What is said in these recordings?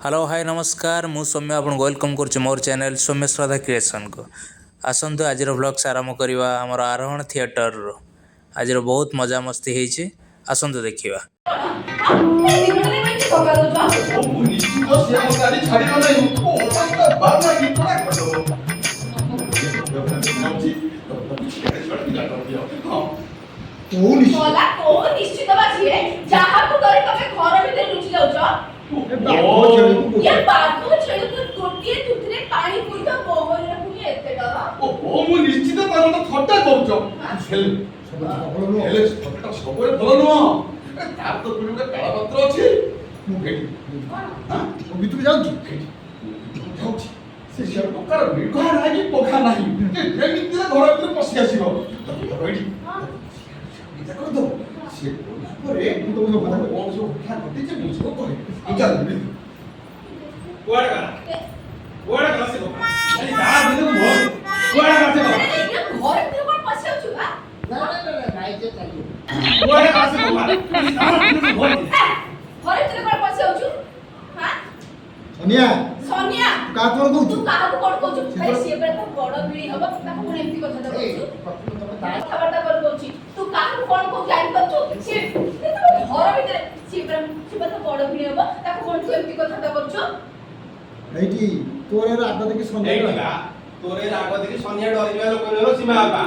hello hi नमस्कार मु सौम्य आपन वेलकम कर मोर चैनल सौम्य श्रद्धा क्रिएशन को आसतु आज व्लग्स आरंभ करवा आमर आरोहण थिएटर आज बहुत मजा मस्ती होती आसतु देखा मला कोण निश्चित बाजी जहा को करे तमे घर भीतर लुचि जाउछ ये बागो छेड़ तो गोटिए तुथरे पानी पुई तो बोबर पुई एते डरा ओ मु निश्चित तार तो थट्टा କରୁଛ ହେଲେ थट्टा ସବୁବେଳେ ଭଲ ନୁହଁ ତାର ତ ପୁଣି ଗୋଟେ କାଳ ପତ୍ର ଅଛି ମୁଁ ଭେଟି ହାଁ ମୁଁ ଭିତରକୁ ଯାଉଛି ଯାଉଛି ସେ ସେ ପ୍ରକାର ନିର୍ଘା ନାହିଁ ପଖା ନାହିଁ ଯେ ଯେମିତିରେ ଘର ଭିତରେ ପଶି ଆସିବ ଏଇଠି ଦେଖ ତ ସେ ପରେ ମୁଁ ତ କଥା କଣ ସବୁ କଥା ଘଟିଛି ମୁଁ ସବୁ କହେ ତୁ ଚାଲ କୁଆଡେ ଗଲା ସେ ଆରେ ତା ଦିନ ମୁଁ କୁଆଡେ ଗଲା ସେ घर भीतर कोन पसे आउछ କୁଆଡେ ଗଲା ସେ घर भीतर कोन पसे आउछ हां सोनिया सोनिया का कोन कहू तू काहा को कोन कहू अरे से बेर तो बड़ बिड़ी हबो ताको कोन एमती कथा कहू कथा बार्ता कर कहू तू काहा को कोन कहू जानि करछु से तो घर भीतर से बेर तो बड़ बिड़ी हबो ताको कोन तू एमती कथा कहू एठी तोरे रात देखि सोनिया ଏଇଟା ତୋରେ ରାଗ ଦେଖି ସନ୍ଧ୍ୟା ଡରିଯିବା ଲୋକ ନୁହଁ ସୀମା ବାପା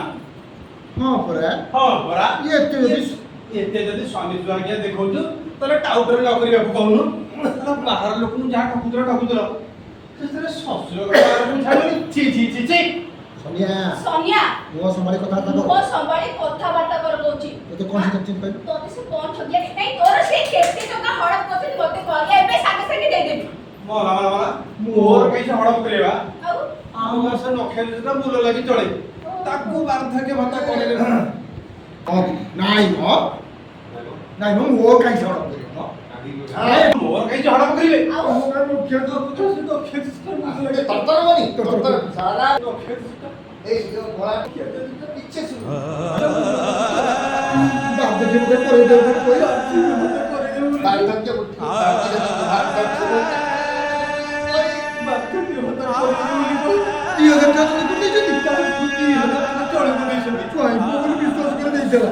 हां परा ହଁ ପରା ଏତେ ଯଦି ଏତେ ଯଦି ସ୍ୱାମୀ ଦୁଆରିଆ ଦେଖଉଛୁ ତାହେଲେ ଟାଉଟର ନ କରିବାକୁ କହୁନୁ ବାହାର ଲୋକଙ୍କୁ ଯାହା ଠକୁଥିଲ ସେଥିରେ ଶ୍ୱଶୁର ଘରକୁ ଛାଡିବନି ଛି ଛି ଛି ଛି सोनिया सोनिया वो संभाली कथा मो कर संभाळी कथा बार्ता कर कहूची तो कौन से चिंता पे तोते से कोन ठगिया नहीं तोर से केते टका हड़प करते मते कहलिया एबे सागे सागे दे देबी मला मोर कैसे हड़प करेवा आउ ଆମ ବର୍ଷ ନଖେଲଟା ବୁଲ ଲାଗି ଚଳେ ତାକୁ ବାର୍ଦ୍ଧକ୍ୟ ଭତ୍ତା କରେଇଲେ नाई हो नाई हो वो काई से हड़प करे हो मोर कैसे हड़प करिवे आउ मुख्य तो से तो खेत तत्तर बनी तत्तर सारा खेत ए जो घोड़ा पीछे से बाप देखि मुझे करे दे कोई बाल तक के उठ ती अगर का तुम कुछ नहीं चाही बोल विश्वास कर दे चला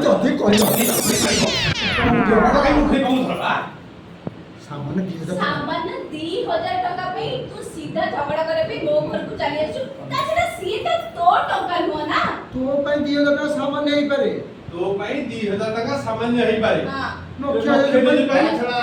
जल्दी कोई सामान्य 2000 सामान्य 2000 टका पे तू सीधा झगड़ा करे पे मो घर को चली आसु ताछड़ा सीधा तो टका नुवा ना तो ପାଇଁ 2000 ଟଙ୍କା ସାମାନ୍ୟ ହେଇ ପାରେ तो ପାଇଁ 2000 टका सामान्य ହେଇ ପାରେ हां ନକ୍ଷା ଯଦି ପାଇଁ ଛଡ଼ା